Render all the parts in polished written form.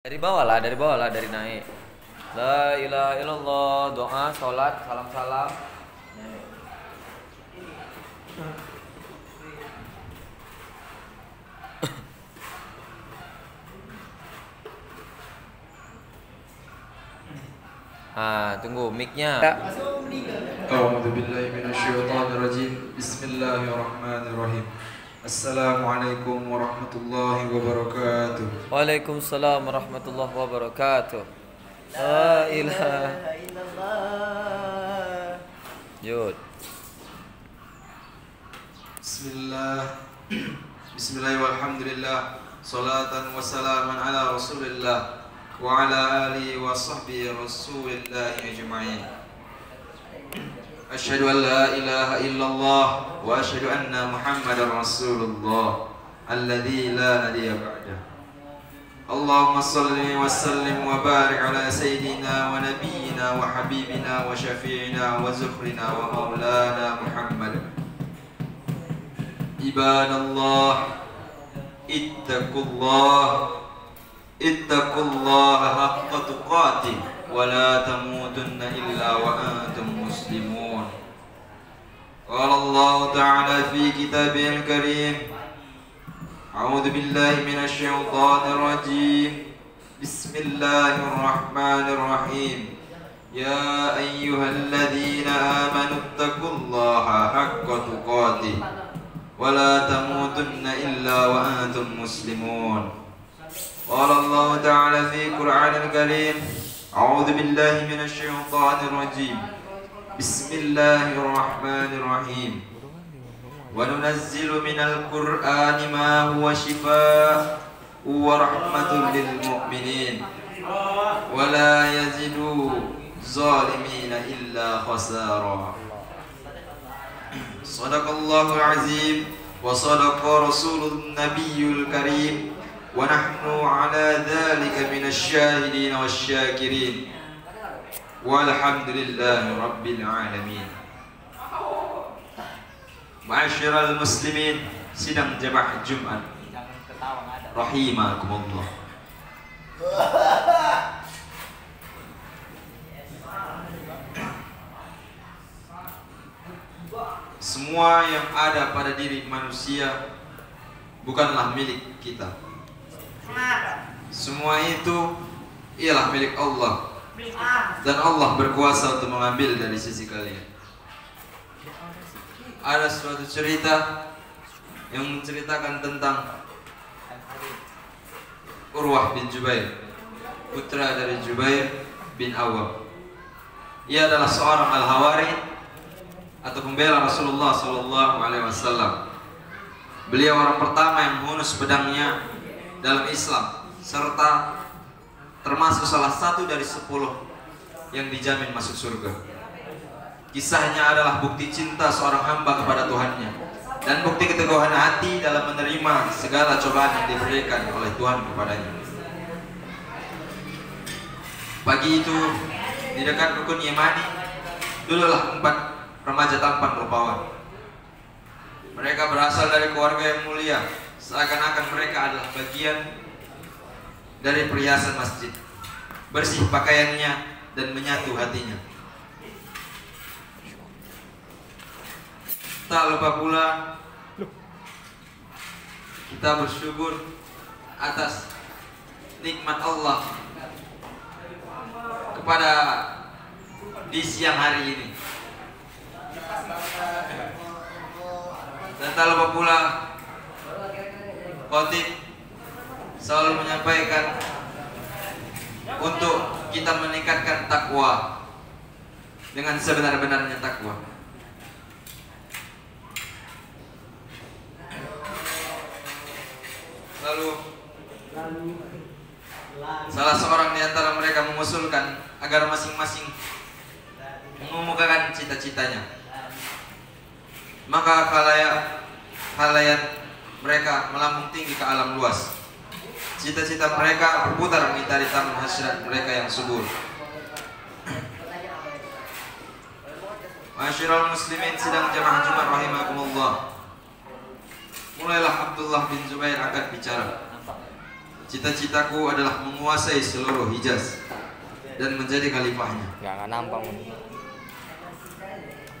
Dari bawah lah, dari naik. La ilaha illallah, doa, sholat, salam-salam. Tunggu mic-nya. A'udzu billahi minasyaitonir rajim. Bismillahirrahmanirrahim. Assalamualaikum warahmatullahi wabarakatuh. Waalaikumsalam warahmatullahi wabarakatuh. La ilaha illallah. Yud. Bismillah walhamdulillah. Salatan wa salaman ala Rasulillah wa ala alihi wa sahbihi Rasulillah ajma'in. Asyhadu an la ilaha illallah wa asyhadu anna Muhammadar Rasulullah alladzi la nabiyya ba'dah. Allahumma salli wa sallim wa barik ala sayyidina wa nabiyyina wa habibina wa syafi'ina wa zukhrina wa maulana Muhammad. Ibadallah, ittaqullaha haqqa tuqatih wa la tamutunna illa wa antum muslimun. Qala Allah ta'ala fi kitabihil karim, a'udzu billahi minasy syaithanir rajim. Bismillahirrahmanirrahim. Ya ayyuhalladzina amanu ittaqullaha haqqa tuqatih wa la tamutunna illa wa antum muslimun. Qala Allah ta'ala fi Qur'anil karim, a'udzu billahi minasy syaithanir rajim. Bismillahirrahmanirrahim. Wa nunazzilu minal Qur'ani ma huwa shifaa'un wa rahmatun lil mu'minin wa la yazidu zalimina illa khasara. Sadaqallahul azim wa sadaqa rasulun nabiyyul karim wa nahnu ala dhalika minasy syahidin wasyakirin walhamdulillahi rabbil alamin. Ma'asyiral muslimin, sidang jamaah Jumat rahimakumullah. Semua yang ada pada diri manusia bukanlah milik kita. Semua itu ialah milik Allah, dan Allah berkuasa untuk mengambil dari sisi kalian. Ada suatu cerita yang menceritakan tentang Urwah bin Jubair, putra dari Jubair bin Awwam. Ia adalah seorang al-Hawari atau pembela Rasulullah sallallahu alaihi wasallam. Beliau orang pertama yang menghunus pedangnya dalam Islam, serta termasuk salah satu dari 10 yang dijamin masuk surga. Kisahnya adalah bukti cinta seorang hamba kepada Tuhannya dan bukti keteguhan hati dalam menerima segala cobaan yang diberikan oleh Tuhan kepadanya. Pagi itu di dekat rukun Yamani dululah 4 remaja tampan rupawan. Mereka berasal dari keluarga yang mulia, seakan-akan mereka adalah bagian dari perhiasan masjid. Bersih pakaiannya dan menyatu hatinya. Tak lupa pula kita bersyukur atas nikmat Allah kepada di siang hari ini. Dan tak lupa pula khotib selalu menyampaikan untuk kita meningkatkan takwa dengan sebenar-benarnya takwa. Lalu salah seorang di antara mereka mengusulkan agar masing-masing mengemukakan cita-citanya. Maka khalayak mereka melambung tinggi ke alam luas. Cita-cita mereka berputar mengitari taman hasrat mereka yang subur. Ma'asyiral muslimin, sidang jamaah Jumat rahimakumullah. Mulailah Abdullah bin Zubair angkat bicara. cita-citaku adalah menguasai seluruh Hijaz dan menjadi khalifahnya. Nggak nampang.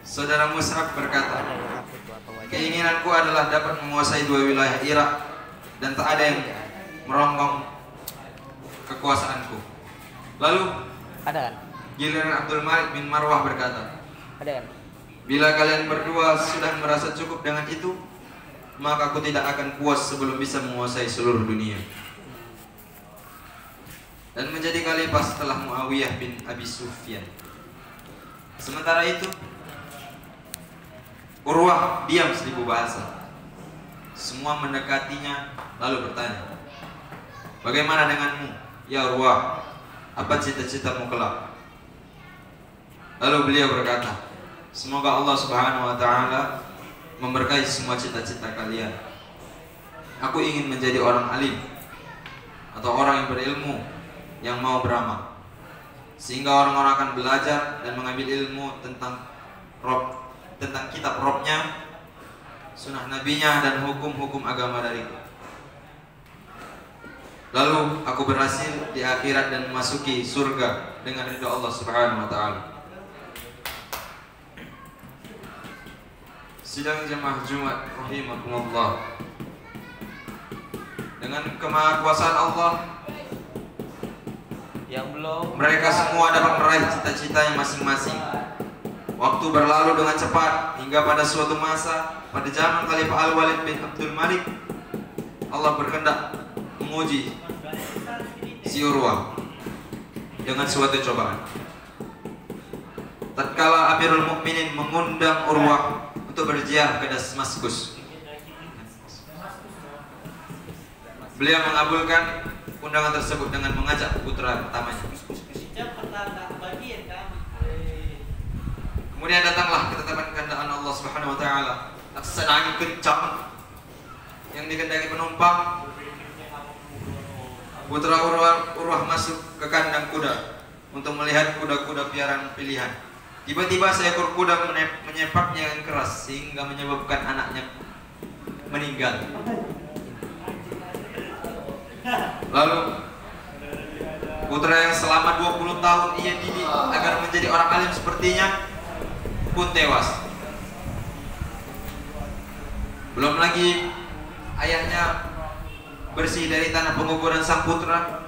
Saudara Mus'ab berkata, keinginanku adalah dapat menguasai 2 wilayah Irak dan tak ada yang meronggong kekuasaanku. Lalu Ada kan? giliran Abdul Malik bin Marwah berkata, Ada kan? bila kalian berdua sudah merasa cukup dengan itu, maka aku tidak akan puas sebelum bisa menguasai seluruh dunia dan menjadi khalifah setelah Muawiyah bin Abi Sufyan. Sementara itu Urwah diam 1000 bahasa. Semua mendekatinya lalu bertanya, bagaimana denganmu, ya Urwah? Apa cita-citamu kelak? Lalu beliau berkata, semoga Allah Subhanahu wa Ta'ala memberkahi semua cita-cita kalian. Aku ingin menjadi orang alim atau orang yang berilmu yang mau beramal, sehingga orang-orang akan belajar dan mengambil ilmu tentang kitab Robnya, sunnah nabinya, dan hukum-hukum agama dariku. Lalu aku berhasil di akhirat dan memasuki surga dengan ridha Allah Subhanahu wa Ta'ala. Sidang jemaah Jumat rahimakumullah, dengan kemahakuasaan Allah, yang belum, mereka semua dapat meraih cita-citanya masing-masing. Waktu berlalu dengan cepat hingga pada suatu masa pada zaman Khalifah Al-Walid bin Abdul Malik, Allah berkehendak menguji si Urwah dengan suatu cobaan. Tatkala Amirul Mukminin mengundang Urwah untuk berjihad ke Damaskus, beliau mengabulkan undangan tersebut dengan mengajak putra pertamanya. Kemudian datanglah ketetapan kehendak Allah Subhanahu wa Ta'ala. Laksan angin kencang yang dikehendaki penumpang, putra Urwah masuk ke kandang kuda untuk melihat kuda-kuda piaraan pilihan. Tiba-tiba seekor kuda menyepaknya dengan keras sehingga menyebabkan anaknya meninggal. Lalu putra yang selama 20 tahun ia didik agar menjadi orang alim sepertinya pun tewas. Belum lagi ayahnya bersih dari tanah penguburan sang putra.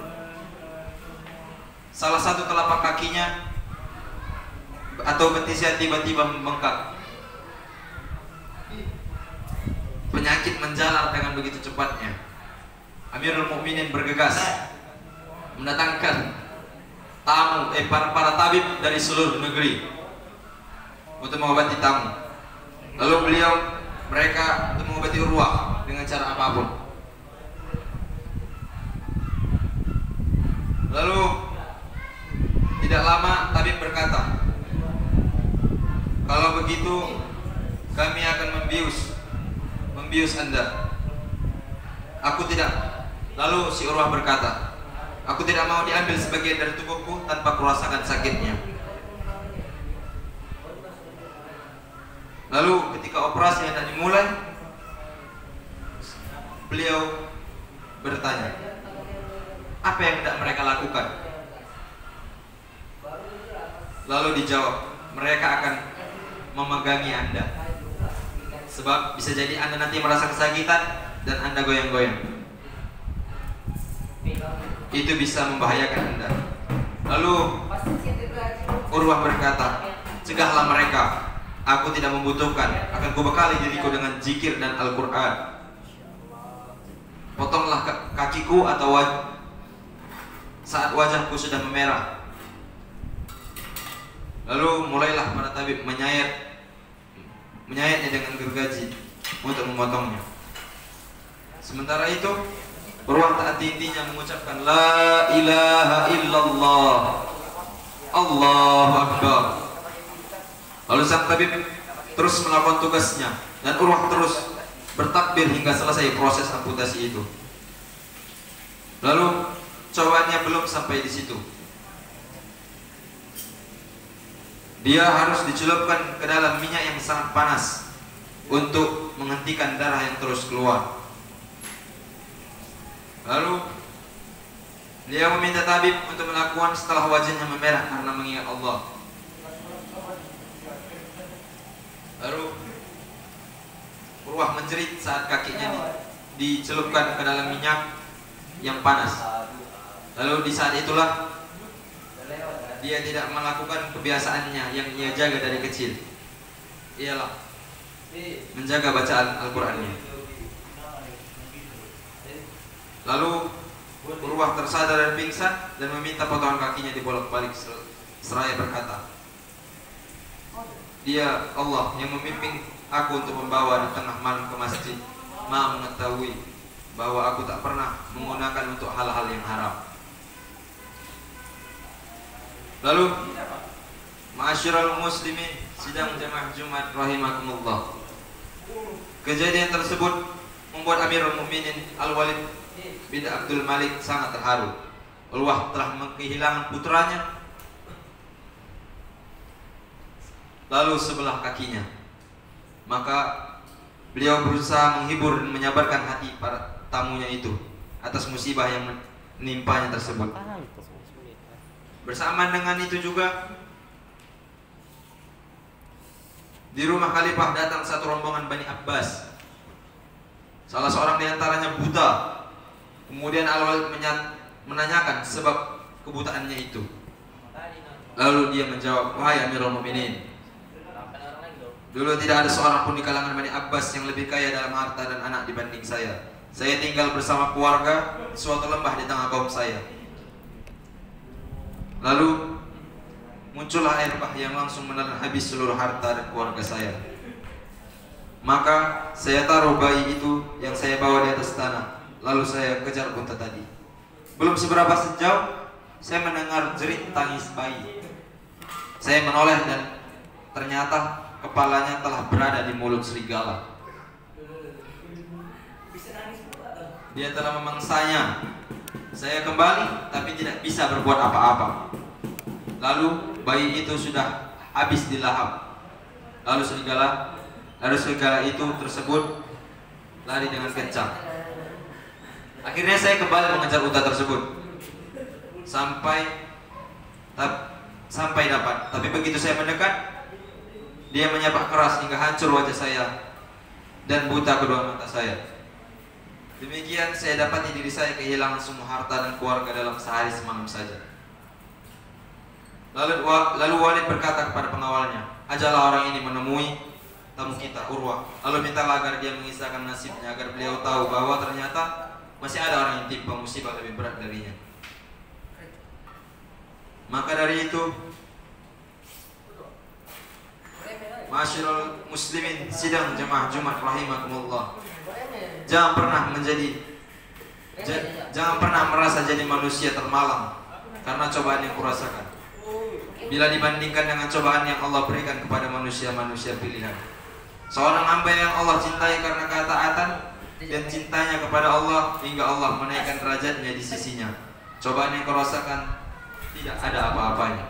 Salah satu telapak kakinya atau betisnya tiba-tiba membengkak. Penyakit menjalar dengan begitu cepatnya. Amirul Mukminin bergegas mendatangkan para tabib dari seluruh negeri untuk mengobati tamu. Lalu mereka untuk mengobati Urwah dengan cara apapun. Lalu tidak lama tabib berkata, kalau begitu kami akan membius Anda. Aku tidak. Lalu si Urwah berkata, aku tidak mau diambil sebagian dari tubuhku tanpa kurasakan sakitnya. Lalu ketika operasi hendak dimulai, beliau bertanya, apa yang hendak mereka lakukan? Lalu dijawab, mereka akan memegangi Anda, sebab bisa jadi Anda nanti merasa kesakitan dan Anda goyang-goyang. Itu bisa membahayakan Anda. Lalu Urwah berkata, cegahlah mereka. Aku tidak membutuhkan, akan kubekali diriku dengan zikir dan Al-Quran. Potonglah kakiku atau saat wajahku sudah memerah. Lalu mulailah para tabib menyayatnya dengan gergaji untuk memotongnya. Sementara itu Urwah tak henti-hentinya mengucapkan La ilaha illallah, Allahu Akbar. Lalu sang tabib terus melakukan tugasnya dan Urwah terus bertakbir hingga selesai proses amputasi itu. Lalu cobaannya belum sampai di situ. Dia harus dicelupkan ke dalam minyak yang sangat panas untuk menghentikan darah yang terus keluar. Lalu Beliau meminta tabib untuk melakukan setelah wajahnya memerah karena mengingat Allah. Lalu Urwah menjerit saat kakinya dicelupkan ke dalam minyak yang panas. Lalu di saat itulah dia tidak melakukan kebiasaannya yang ia jaga dari kecil. Ialah menjaga bacaan Al-Qur'annya. Lalu Urwah tersadar dan pingsan dan meminta potongan kakinya dibolak-balik seraya berkata, "Dia Allah yang membimbing aku untuk membawa di tengah malam ke masjid, Maha mengetahui bahwa aku tak pernah menggunakan untuk hal-hal yang haram." Lalu ma'asyiral muslimin sidang jamaah Jumat rahimakumullah. Kejadian tersebut membuat Amirul Mukminin Al-Walid bin Abdul Malik sangat terharu. Urwah telah kehilangan putranya, lalu sebelah kakinya. Maka beliau berusaha menghibur dan menyabarkan hati para tamunya itu atas musibah yang menimpanya tersebut. Bersamaan dengan itu juga, di rumah Khalifah datang satu rombongan Bani Abbas. Salah seorang di antaranya buta. Kemudian Al-Walid menanyakan sebab kebutaannya itu. Lalu dia menjawab, "Wahai Amirul Mukminin, dulu tidak ada seorang pun di kalangan Bani Abbas yang lebih kaya dalam harta dan anak dibanding saya. Saya tinggal bersama keluarga di suatu lembah di tengah kaum saya. Lalu muncullah air bah yang langsung menelan habis seluruh harta dan keluarga saya. Maka saya taruh bayi itu yang saya bawa di atas tanah. Lalu saya kejar unta tadi. Belum seberapa sejauh, saya mendengar jerit tangis bayi. Saya menoleh dan ternyata kepalanya telah berada di mulut serigala. Dia telah memangsanya. Saya kembali, tapi tidak bisa berbuat apa-apa. Lalu bayi itu sudah habis dilahap. Lalu serigala itu tersebut lari dengan kencang. Akhirnya saya kembali mengejar unta tersebut sampai dapat. Tapi begitu saya mendekat, dia menyapak keras hingga hancur wajah saya dan buta kedua mata saya. Demikian saya dapati diri saya kehilangan semua harta dan keluarga dalam sehari semalam saja. Lalu Walid berkata kepada pengawalnya, "Ajalah orang ini menemui tamu kita, Urwah. Lalu mintalah agar dia mengisahkan nasibnya agar beliau tahu bahwa ternyata masih ada orang yang timpa musibah lebih berat darinya." Maka dari itu, ma'asyiral muslimin sidang jamaah Jumat rahimakumullah, jangan pernah merasa jadi manusia termalang karena cobaan yang kurasakan bila dibandingkan dengan cobaan yang Allah berikan kepada manusia-manusia pilihan. Seorang hamba yang Allah cintai karena ketaatan dan cintanya kepada Allah hingga Allah menaikkan derajatnya di sisinya. Cobaan yang kau rasakan tidak ada apa-apanya.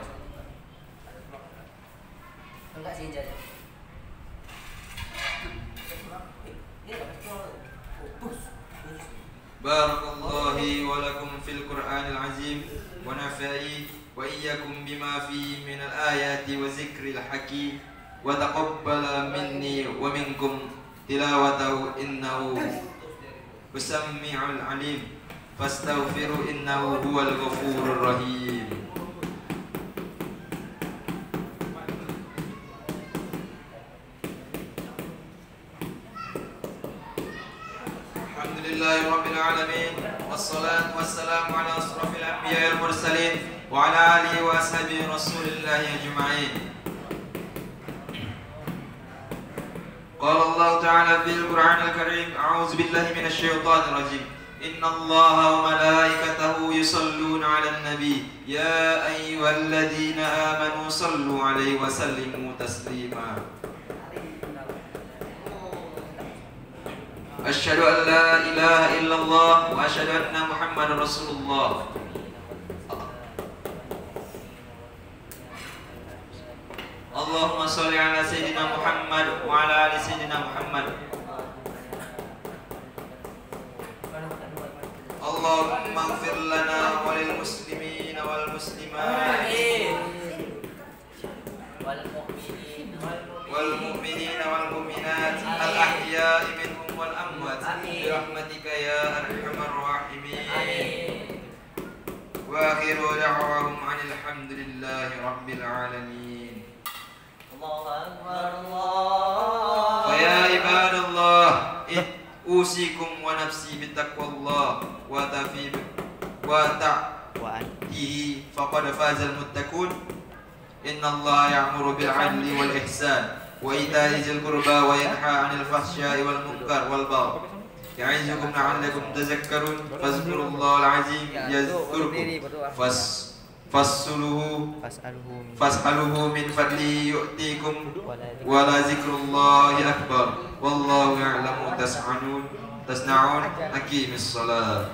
Barakallahu wa lakum fil Qur'anil azim wa nafa'i wa iyyakum bima fihi min al-ayati wa zikril hakim wa taqabbala minni wa minkum tilawatahu innahu Wasami'ul alim fastaghfiru innahu huwal ghafurur rahim. Alhamdulillahi rabbil alamin wassalatu wassalamu ala asrafil anbiya'i wal mursalin wa ala alihi wa ashabihi rasulillahi ajma'in. Qala Allah Ta'ala fil Qur'anil Karim, a'udzu billahi minasy syaithanir rajim. Innallaha wa malaikatahu yusholluna 'alan nabi ya ayyuhalladzina amanu shallu 'alaihi wa sallimu taslima. Asyhadu an la ilaha illallah wa asyhadu anna Muhammadar Rasulullah. Allahumma sholli ala sayyidina Muhammad wa ala ali sayyidina Muhammad. اللهم اغفر لنا وللمسلمين والمسلمات والمؤمنين والمؤمنات الأحياء منهم والأموات برحمتك يا أرحم الراحمين. وآخر دعواهم عن الحمد لله رب العالمين. الله أكبر الله. فيا عباد الله أوصيكم ونفسي بتقوى الله وتعيه فقد فاز المتقون. إن الله يأمر بالعدل والإحسان وإيتاء ذي القربى وينهى عن الفحشاء والمنكر والبغي يعظكم لعلكم تذكرون. فاذكروا الله العظيم يذكركم فاسألوه من فضله يؤتيكم ولذكر الله أكبر والله يعلم تصنعون. أقيم الصلاة.